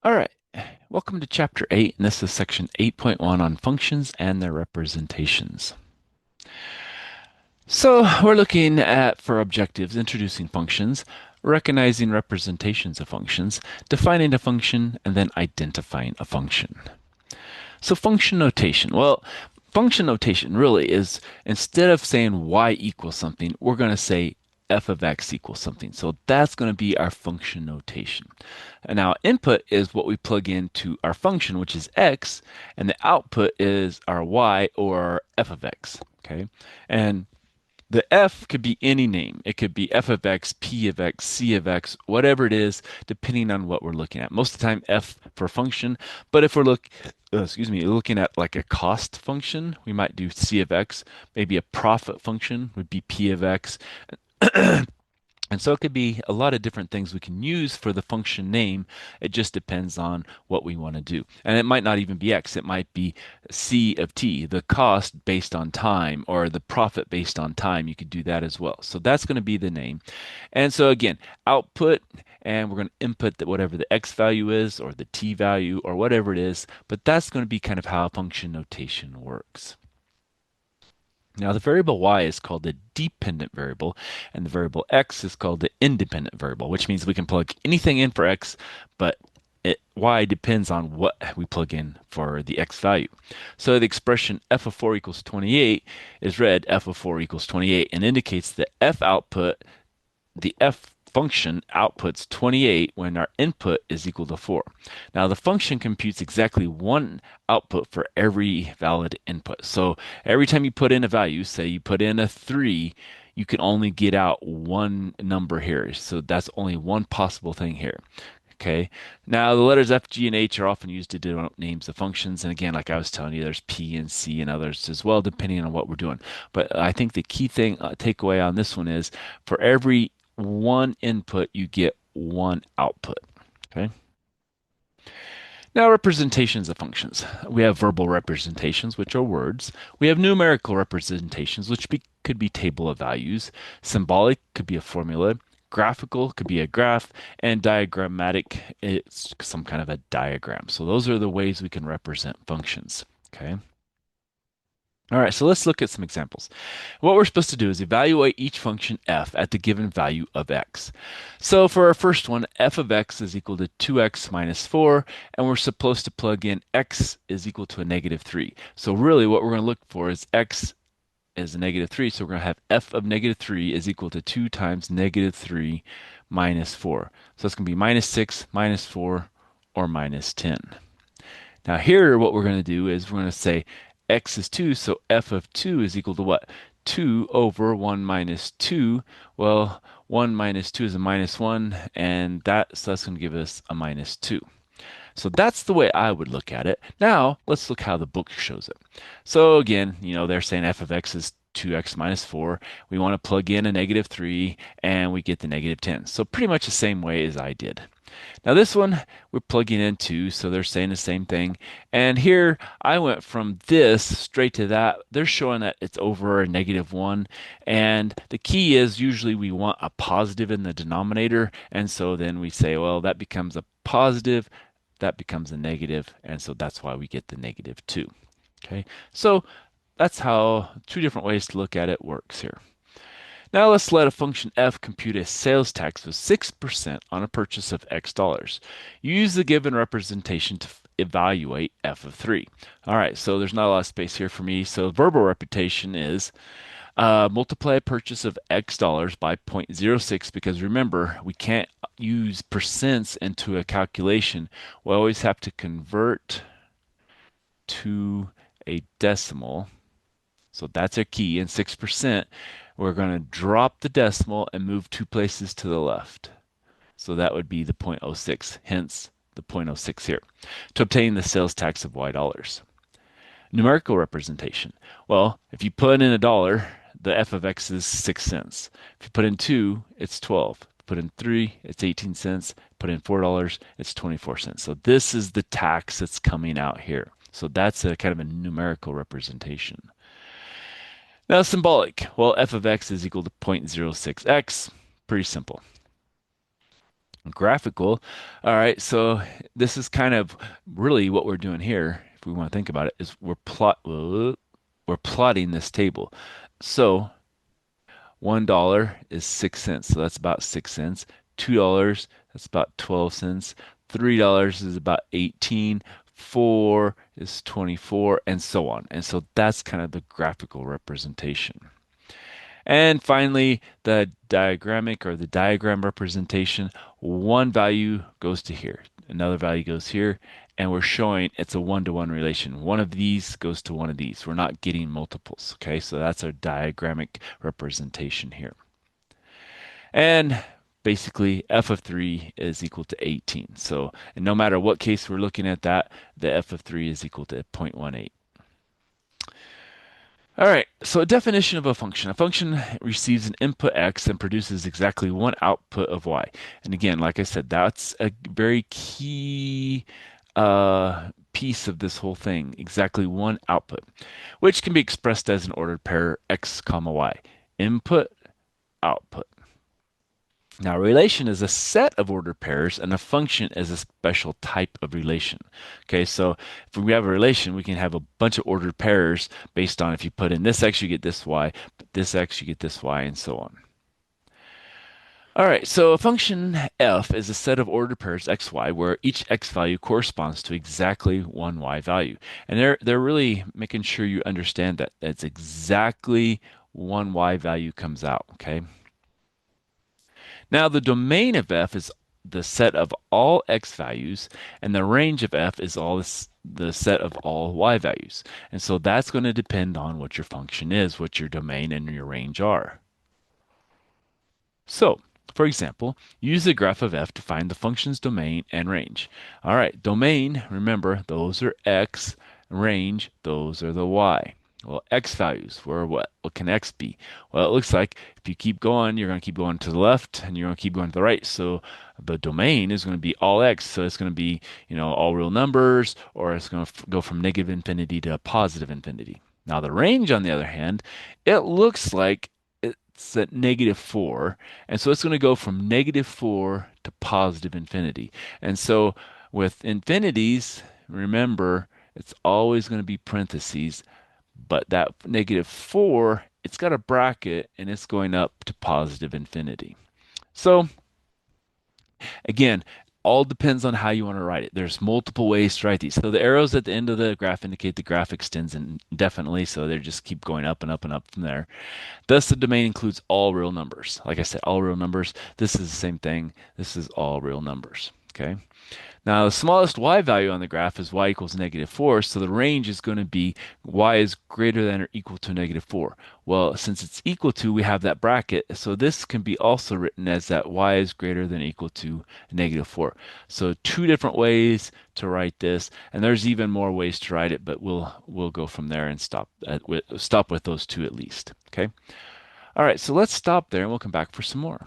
All right, welcome to Chapter 8, and this is Section 8.1 on functions and their representations. So we're looking at, for objectives, introducing functions, recognizing representations of functions, defining a function, and then identifying a function. So function notation. Well, function notation really is instead of saying y equals something, we're going to say f of x equals something. So that's going to be our function notation. And now input is what we plug into our function, which is x, and the output is our y or f of x. Okay. And the f could be any name. It could be f of x, p of x, c of x, whatever it is, depending on what we're looking at. Most of the time, f for function. But if we're looking at like a cost function, we might do c of x. Maybe a profit function would be p of x. And so it could be a lot of different things we can use for the function name. It just depends on what we want to do. And it might not even be X. It might be C of T, the cost based on time, or the profit based on time. You could do that as well. So that's going to be the name. And so again, output, and we're going to input whatever the X value is, or the T value, or whatever it is. But that's going to be kind of how function notation works. Now, the variable y is called the dependent variable, and the variable x is called the independent variable, which means we can plug anything in for x, but y depends on what we plug in for the x value. So the expression f of 4 equals 28 is read f of 4 equals 28 and indicates the f output, the f function outputs 28 when our input is equal to 4. Now the function computes exactly one output for every valid input. So every time you put in a value, say you put in a 3, you can only get out one number here. So that's only one possible thing here. Okay. Now the letters F, G, and H are often used to denote names of functions. And again, like I was telling you, there's P and C and others as well, depending on what we're doing. But I think the key thing, takeaway on this one is for every one input, you get one output. Okay. Now, representations of functions. We have verbal representations, which are words. We have numerical representations, which could be table of values. Symbolic could be a formula. Graphical could be a graph. And diagrammatic, it's some kind of a diagram. So those are the ways we can represent functions. Okay. All right, so let's look at some examples. What we're supposed to do is evaluate each function f at the given value of x. So for our first one, f of x is equal to 2x minus 4, and we're supposed to plug in x is equal to a negative 3. So really what we're going to look for is x is a negative 3, so we're going to have f of negative 3 is equal to 2 times negative 3 minus 4. So it's going to be minus 6, minus 4, or minus 10. Now here, what we're going to do is we're going to say x is 2, so f of 2 is equal to what? 2 over 1 minus 2. Well, 1 minus 2 is a minus 1, and that's going to give us a minus 2. So that's the way I would look at it. Now, let's look how the book shows it. So again, they're saying f of x is 2x minus 4. We want to plug in a negative 3, and we get the negative 10. So pretty much the same way as I did. Now this one we're plugging into, so they're saying the same thing. And here I went from this straight to that. They're showing that it's over a negative 1. And the key is usually we want a positive in the denominator. And so then we say, well, that becomes a positive, that becomes a negative, and so that's why we get the negative 2. Okay, so that's how two different ways to look at it works here. Now let's let a function f compute a sales tax of 6% on a purchase of x dollars. Use the given representation to evaluate f of 3. All right, so there's not a lot of space here for me. So verbal representation is multiply a purchase of x dollars by 0.06 because remember, we can't use percents into a calculation. We always have to convert to a decimal. So that's our key. And 6%, we're going to drop the decimal and move two places to the left. So that would be the 0.06, hence the 0.06 here, to obtain the sales tax of y dollars. Numerical representation. Well, if you put in a dollar, the f of x is 6 cents. If you put in 2, it's 12. Put in 3, it's 18 cents. Put in $4, it's 24 cents. So this is the tax that's coming out here. So that's a kind of a numerical representation. Now, symbolic. Well, f of x is equal to 0.06x. Pretty simple. Graphical. All right, so this is kind of really what we're doing here, if we want to think about it, is we're plotting this table. So $1 is 6 cents, so that's about 6 cents. $2, that's about 12 cents. $3 is about 18. 4 is 24, and so on. And so that's kind of the graphical representation. And finally, the diagrammic or the diagram representation, one value goes to here, another value goes here, and we're showing it's a one-to-one relation. One of these goes to one of these. We're not getting multiples, okay? So that's our diagrammic representation here. And basically, f of 3 is equal to 18. So and no matter what case we're looking at that, the f of 3 is equal to 0.18. All right, so a definition of a function. A function receives an input x and produces exactly one output of y. And again, like I said, that's a very key piece of this whole thing, exactly one output, which can be expressed as an ordered pair x comma y. Input, output. Now, a relation is a set of ordered pairs, and a function is a special type of relation. Okay, so if we have a relation, we can have a bunch of ordered pairs based on if you put in this x, you get this y, but this x, you get this y, and so on. All right, so a function f is a set of ordered pairs x, y, where each x value corresponds to exactly one y value. And they're really making sure you understand that that's exactly one y value comes out, okay? Now, the domain of f is the set of all x values, and the range of f is the set of all y values. And so that's going to depend on what your function is, what your domain and your range are. So, for example, use the graph of f to find the function's domain and range. All right, domain, remember, those are x, range, those are the y. Well, x values were what? What can x be? Well, it looks like if you keep going, you're going to keep going to the left and you're going to keep going to the right. So the domain is going to be all x. So it's going to be, all real numbers, or it's going to go from negative infinity to positive infinity. Now, the range, on the other hand, it looks like it's at -4. And so it's going to go from -4 to positive infinity. And so with infinities, remember, it's always going to be parentheses, but that -4, it's got a bracket and it's going up to positive infinity. So again, all depends on how you want to write it. There's multiple ways to write these. So the arrows at the end of the graph indicate the graph extends indefinitely, so they just keep going up and up and up from there. Thus, the domain includes all real numbers. Like I said, all real numbers. This is the same thing. This is all real numbers. Okay. Now, the smallest y value on the graph is y equals -4, so the range is going to be y is greater than or equal to -4. Well, since it's equal to, we have that bracket, so this can be also written as that y is greater than or equal to -4. So two different ways to write this, and there's even more ways to write it, but we'll go from there and stop with those two at least. Okay. All right, so let's stop there and we'll come back for some more.